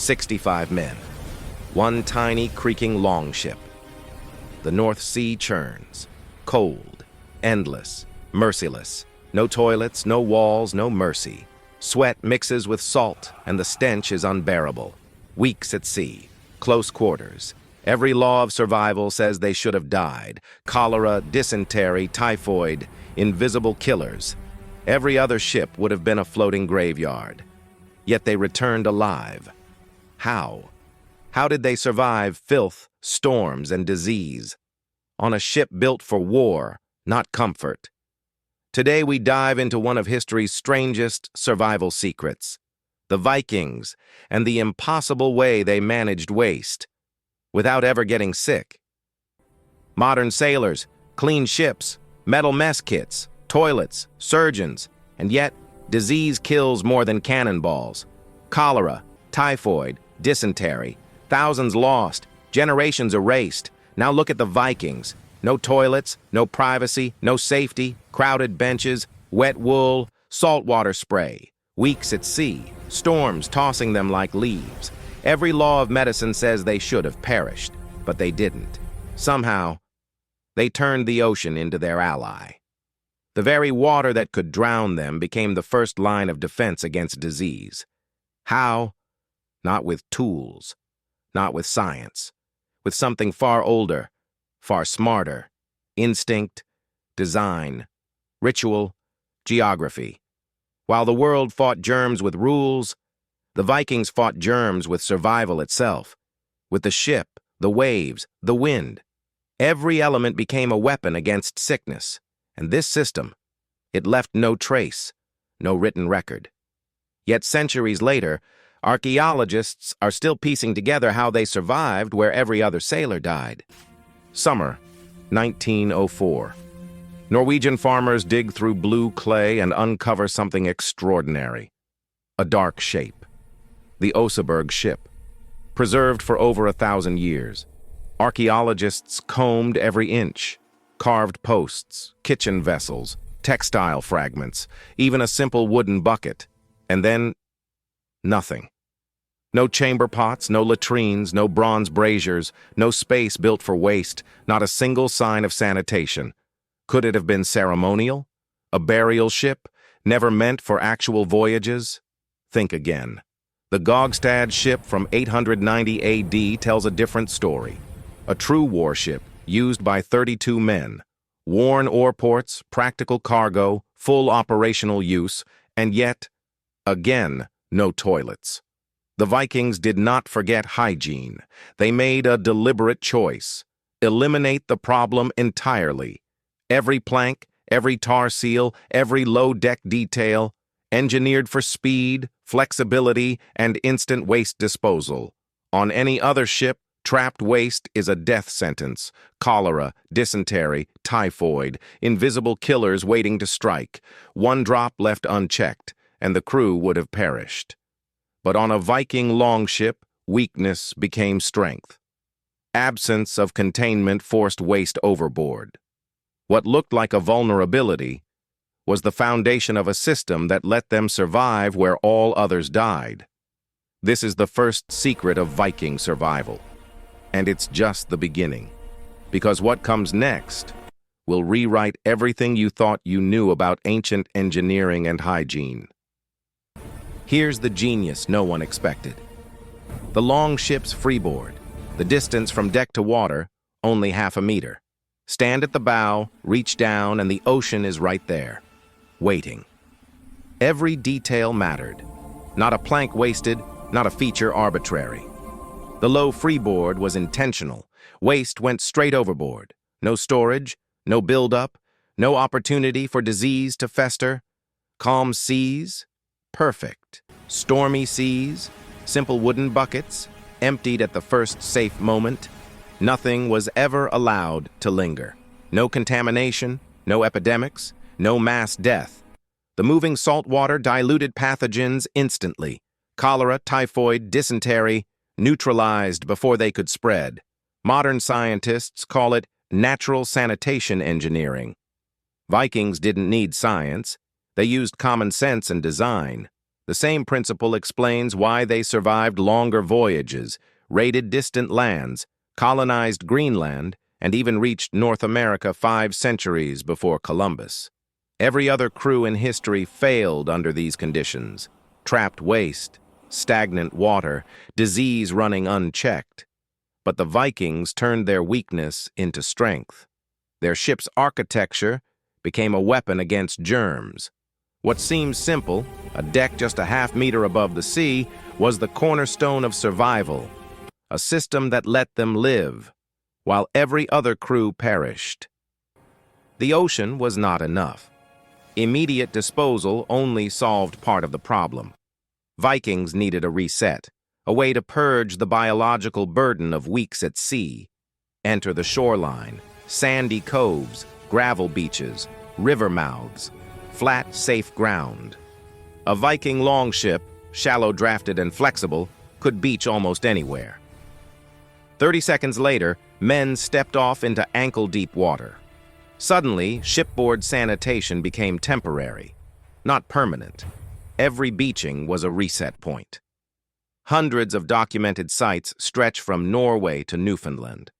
65 men. One tiny, creaking longship. The North Sea churns. Cold, endless, merciless. No toilets, no walls, no mercy. Sweat mixes with salt, and the stench is unbearable. Weeks at sea. Close quarters. Every law of survival says they should have died. Cholera, dysentery, typhoid, invisible killers. Every other ship would have been a floating graveyard. Yet they returned alive. How? How did they survive filth, storms, and disease? On a ship built for war, not comfort. Today we dive into one of history's strangest survival secrets, the Vikings, and the impossible way they managed waste, without ever getting sick. Modern sailors, clean ships, metal mess kits, toilets, surgeons, and yet disease kills more than cannonballs. Cholera, typhoid, dysentery, thousands lost, generations erased. Now look at the Vikings. No toilets, no privacy, no safety, crowded benches, wet wool, saltwater spray, weeks at sea, storms tossing them like leaves. Every law of medicine says they should have perished, but they didn't. Somehow, they turned the ocean into their ally. The very water that could drown them became the first line of defense against disease. How? Not with tools, not with science, with something far older, far smarter: instinct, design, ritual, geography. While the world fought germs with rules, the Vikings fought germs with survival itself, with the ship, the waves, the wind. Every element became a weapon against sickness, and this system, it left no trace, no written record. Yet centuries later, archaeologists are still piecing together how they survived where every other sailor died. Summer, 1904. Norwegian farmers dig through blue clay and uncover something extraordinary. A dark shape. The Oseberg ship. Preserved for over 1,000 years. Archaeologists combed every inch. Carved posts, kitchen vessels, textile fragments, even a simple wooden bucket. And then, nothing. No chamber pots, no latrines, no bronze braziers, no space built for waste, not a single sign of sanitation. Could it have been ceremonial? A burial ship, never meant for actual voyages? Think again. The Gogstad ship from 890 AD tells a different story. A true warship, used by 32 men. Worn ore ports, practical cargo, full operational use, and yet, again, no toilets. The Vikings did not forget hygiene. They made a deliberate choice. Eliminate the problem entirely. Every plank, every tar seal, every low-deck detail, engineered for speed, flexibility, and instant waste disposal. On any other ship, trapped waste is a death sentence. Cholera, dysentery, typhoid, invisible killers waiting to strike. One drop left unchecked, and the crew would have perished. But on a Viking longship, weakness became strength. Absence of containment forced waste overboard. What looked like a vulnerability was the foundation of a system that let them survive where all others died. This is the first secret of Viking survival. And it's just the beginning. Because what comes next will rewrite everything you thought you knew about ancient engineering and hygiene. Here's the genius no one expected. The long ship's freeboard, the distance from deck to water, only 1/2 meter. Stand at the bow, reach down, and the ocean is right there, waiting. Every detail mattered. Not a plank wasted, not a feature arbitrary. The low freeboard was intentional. Waste went straight overboard. No storage, no buildup, no opportunity for disease to fester. Calm seas, perfect. Stormy seas, simple wooden buckets, emptied at the first safe moment. Nothing was ever allowed to linger. No contamination, no epidemics, no mass death. The moving salt water diluted pathogens instantly. Cholera, typhoid, dysentery, neutralized before they could spread. Modern scientists call it natural sanitation engineering. Vikings didn't need science. They used common sense and design. The same principle explains why they survived longer voyages, raided distant lands, colonized Greenland, and even reached North America 5 centuries before Columbus. Every other crew in history failed under these conditions: trapped waste, stagnant water, disease running unchecked. But the Vikings turned their weakness into strength. Their ship's architecture became a weapon against germs. What seems simple, a deck just a half-meter above the sea, was the cornerstone of survival, a system that let them live, while every other crew perished. The ocean was not enough. Immediate disposal only solved part of the problem. Vikings needed a reset, a way to purge the biological burden of weeks at sea. Enter the shoreline, sandy coves, gravel beaches, river mouths, flat, safe ground. A Viking longship, shallow-drafted and flexible, could beach almost anywhere. 30 seconds later, men stepped off into ankle-deep water. Suddenly, shipboard sanitation became temporary, not permanent. Every beaching was a reset point. Hundreds of documented sites stretch from Norway to Newfoundland.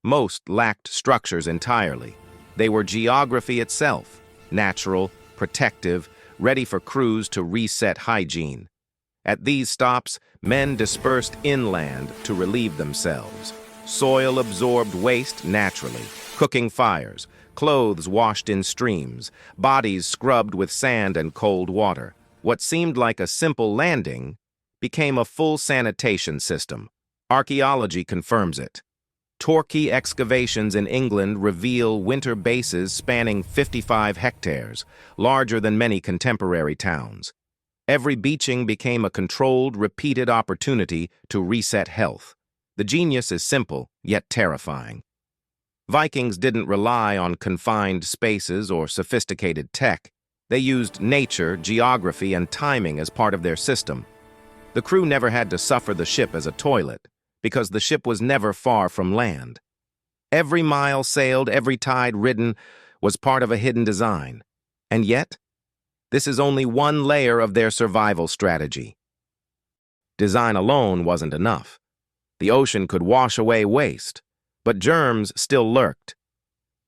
Most lacked structures entirely. They were geography itself, natural, protective, ready for crews to reset hygiene. At these stops, men dispersed inland to relieve themselves. Soil absorbed waste naturally, cooking fires, clothes washed in streams, bodies scrubbed with sand and cold water. What seemed like a simple landing became a full sanitation system. Archaeology confirms it. Torquay excavations in England reveal winter bases spanning 55 hectares, larger than many contemporary towns. Every beaching became a controlled, repeated opportunity to reset health. The genius is simple, yet terrifying. Vikings didn't rely on confined spaces or sophisticated tech. They used nature, geography, and timing as part of their system. The crew never had to suffer the ship as a toilet, because the ship was never far from land. Every mile sailed, every tide ridden, was part of a hidden design. And yet, this is only one layer of their survival strategy. Design alone wasn't enough. The ocean could wash away waste, but germs still lurked.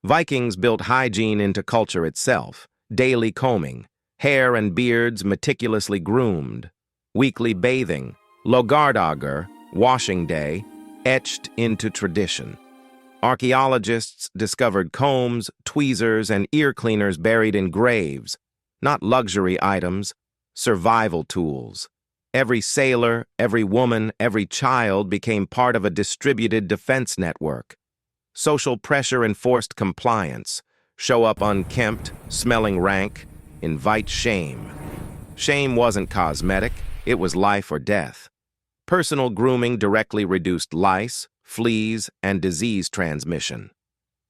Vikings built hygiene into culture itself: daily combing, hair and beards meticulously groomed, weekly bathing, logardagr, washing day, etched into tradition. Archaeologists discovered combs, tweezers, and ear cleaners buried in graves, not luxury items, survival tools. Every sailor, every woman, every child became part of a distributed defense network. Social pressure enforced compliance. Show up unkempt, smelling rank, invite shame. Shame wasn't cosmetic, it was life or death. Personal grooming directly reduced lice, fleas, and disease transmission.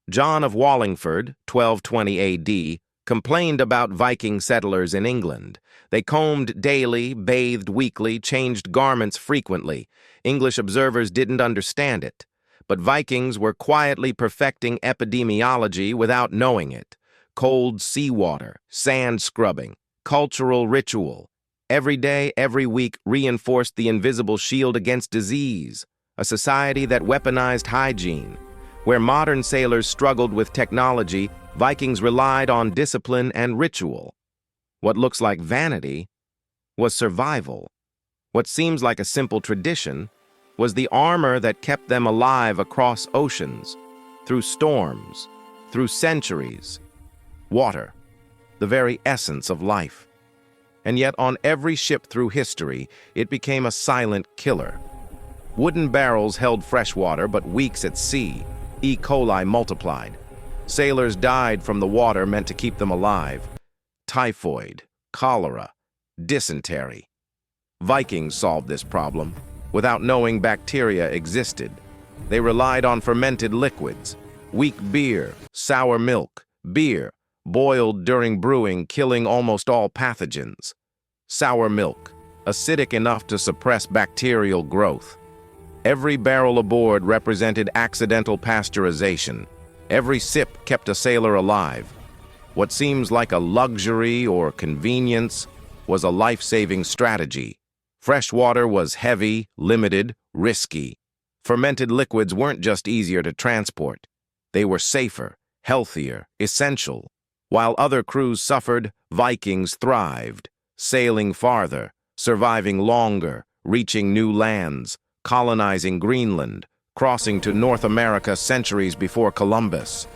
John of Wallingford, 1220 AD, complained about Viking settlers in England. They combed daily, bathed weekly, changed garments frequently. English observers didn't understand it, but Vikings were quietly perfecting epidemiology without knowing it. Cold seawater, sand scrubbing, cultural ritual. Every day, every week reinforced the invisible shield against disease, a society that weaponized hygiene. Where modern sailors struggled with technology, Vikings relied on discipline and ritual. What looks like vanity was survival. What seems like a simple tradition was the armor that kept them alive across oceans, through storms, through centuries. Water, the very essence of life. And yet on every ship through history, it became a silent killer. Wooden barrels held fresh water, but weeks at sea, E. coli multiplied. Sailors died from the water meant to keep them alive. Typhoid, cholera, dysentery. Vikings solved this problem without knowing bacteria existed. They relied on fermented liquids, weak beer, sour milk, beer, boiled during brewing, killing almost all pathogens. Sour milk, acidic enough to suppress bacterial growth. Every barrel aboard represented accidental pasteurization. Every sip kept a sailor alive. What seems like a luxury or convenience was a life-saving strategy. Fresh water was heavy, limited, risky. Fermented liquids weren't just easier to transport. They were safer, healthier, essential. While other crews suffered, Vikings thrived, sailing farther, surviving longer, reaching new lands, colonizing Greenland, crossing to North America centuries before Columbus.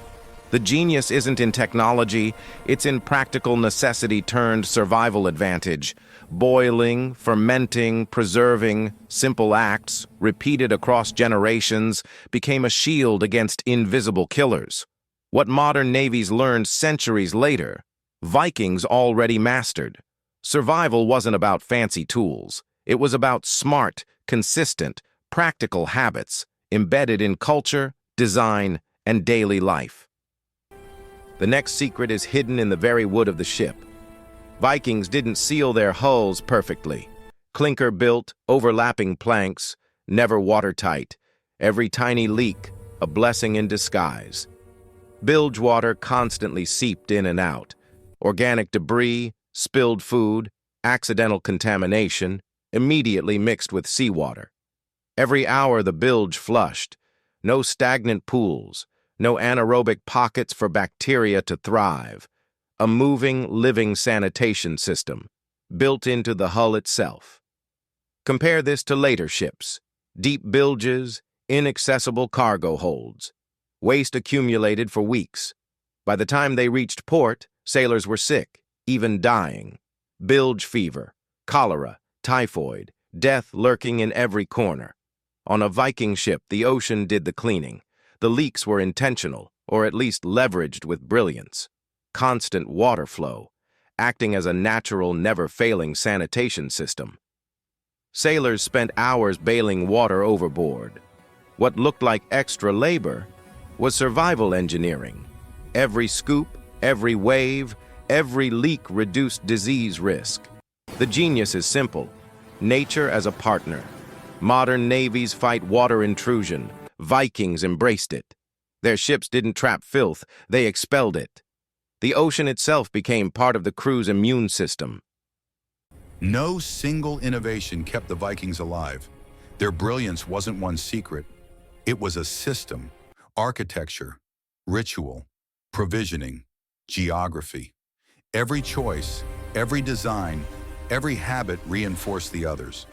The genius isn't in technology, it's in practical necessity turned survival advantage. Boiling, fermenting, preserving, simple acts, repeated across generations, became a shield against invisible killers. What modern navies learned centuries later, Vikings already mastered. Survival wasn't about fancy tools. It was about smart, consistent, practical habits embedded in culture, design, and daily life. The next secret is hidden in the very wood of the ship. Vikings didn't seal their hulls perfectly. Clinker-built, overlapping planks, never watertight. Every tiny leak, a blessing in disguise. Bilge water constantly seeped in and out. Organic debris, spilled food, accidental contamination, immediately mixed with seawater. Every hour the bilge flushed. No stagnant pools, no anaerobic pockets for bacteria to thrive. A moving, living sanitation system, built into the hull itself. Compare this to later ships. Deep bilges, inaccessible cargo holds. Waste accumulated for weeks. By the time they reached port, sailors were sick, even dying. Bilge fever, cholera, typhoid, death lurking in every corner. On a Viking ship, the ocean did the cleaning. The leaks were intentional, or at least leveraged with brilliance. Constant water flow, acting as a natural, never-failing sanitation system. Sailors spent hours bailing water overboard. What looked like extra labor was survival engineering. Every scoop, every wave, every leak reduced disease risk. The genius is simple: nature as a partner. Modern navies fight water intrusion. Vikings embraced it. Their ships didn't trap filth, they expelled it. The ocean itself became part of the crew's immune system. No single innovation kept the Vikings alive. Their brilliance wasn't one secret. It was a system: architecture, ritual, provisioning, geography. Every choice, every design, every habit reinforced the others.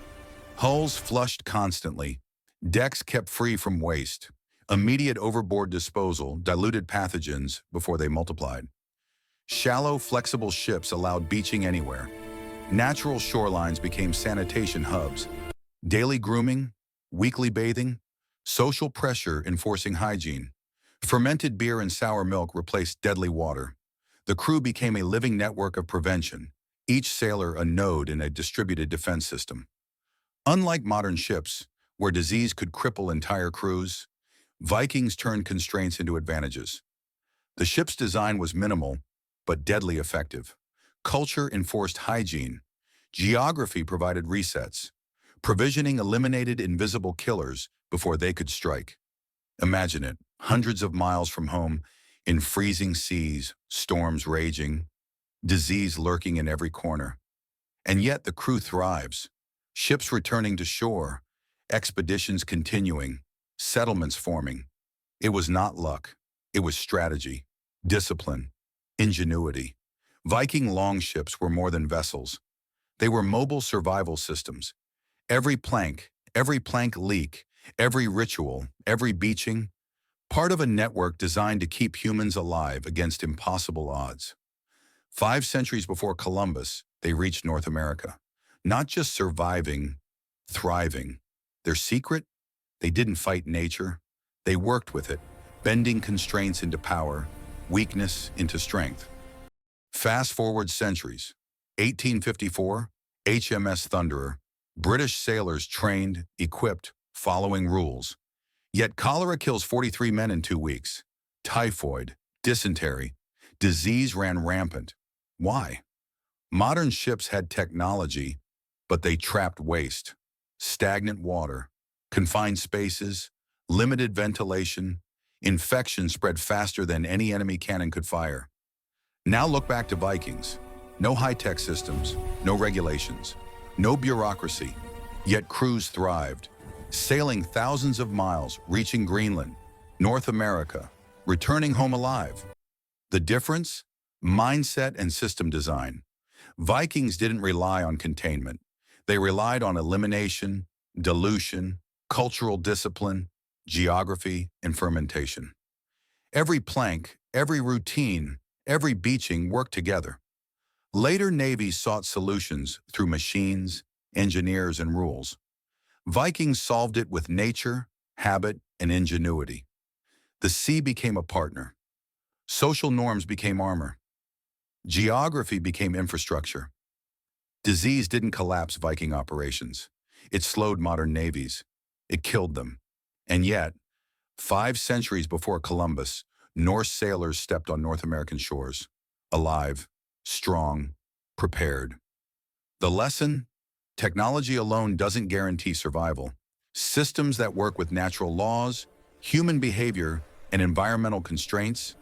Hulls flushed constantly. Decks kept free from waste. Immediate overboard disposal diluted pathogens before they multiplied. Shallow, flexible ships allowed beaching anywhere. Natural shorelines became sanitation hubs. Daily grooming, weekly bathing, social pressure enforcing hygiene. Fermented beer and sour milk replaced deadly water. The crew became a living network of prevention, each sailor a node in a distributed defense system. Unlike modern ships, where disease could cripple entire crews, Vikings turned constraints into advantages. The ship's design was minimal, but deadly effective. Culture enforced hygiene. Geography provided resets. Provisioning eliminated invisible killers before they could strike. Imagine it, hundreds of miles from home, in freezing seas, storms raging, disease lurking in every corner. And yet the crew thrives. Ships returning to shore, expeditions continuing, settlements forming. It was not luck. It was strategy, discipline, ingenuity. Viking longships were more than vessels. They were mobile survival systems. Every plank leak, every ritual, every beaching, part of a network designed to keep humans alive against impossible odds. 5 centuries before Columbus, they reached North America. Not just surviving, thriving. Their secret? They didn't fight nature. They worked with it, bending constraints into power, weakness into strength. Fast forward centuries. 1854, HMS Thunderer. British sailors trained, equipped, following rules. Yet cholera kills 43 men in 2 weeks. Typhoid, dysentery, disease ran rampant. Why? Modern ships had technology, but they trapped waste. Stagnant water, confined spaces, limited ventilation. Infection spread faster than any enemy cannon could fire. Now look back to Vikings. No high-tech systems, no regulations, no bureaucracy, yet crews thrived, sailing thousands of miles, reaching Greenland, North America, returning home alive. The difference? Mindset and system design. Vikings didn't rely on containment. They relied on elimination, dilution, cultural discipline, geography, and fermentation. Every plank, every routine, every beaching worked together. Later navies sought solutions through machines, engineers, and rules. Vikings solved it with nature, habit, and ingenuity. The sea became a partner. Social norms became armor. Geography became infrastructure. Disease didn't collapse Viking operations. It slowed modern navies. It killed them. And yet, 5 centuries before Columbus, Norse sailors stepped on North American shores, alive, strong, prepared. The lesson? Technology alone doesn't guarantee survival. Systems that work with natural laws, human behavior, and environmental constraints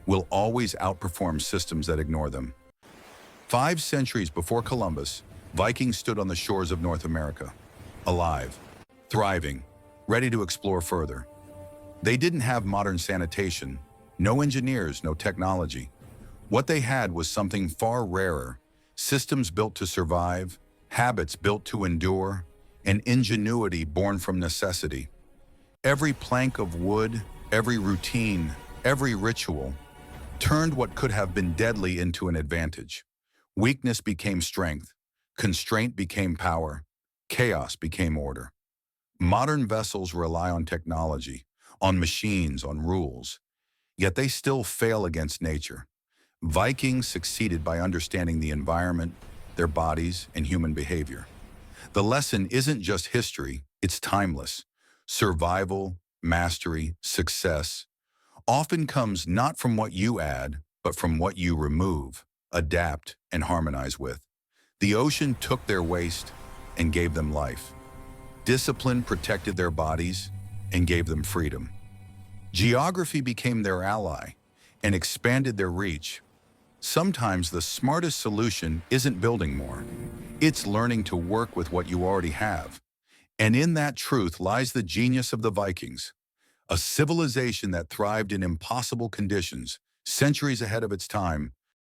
will always outperform systems that ignore them. 5 centuries before Columbus, Vikings stood on the shores of North America, alive, thriving, ready to explore further. They didn't have modern sanitation, no engineers, no technology. What they had was something far rarer: systems built to survive, habits built to endure, and ingenuity born from necessity. Every plank of wood, every routine, every ritual turned what could have been deadly into an advantage. Weakness became strength, constraint became power, chaos became order. Modern vessels rely on technology, on machines, on rules, yet they still fail against nature. Vikings succeeded by understanding the environment, their bodies, and human behavior. The lesson isn't just history, it's timeless. Survival, mastery, success often comes not from what you add, but from what you remove, adapt, and harmonize with. The ocean took their waste and gave them life. Discipline protected their bodies and gave them freedom. Geography became their ally and expanded their reach. Sometimes the smartest solution isn't building more. It's learning to work with what you already have. And in that truth lies the genius of the Vikings, a civilization that thrived in impossible conditions, centuries ahead of its time,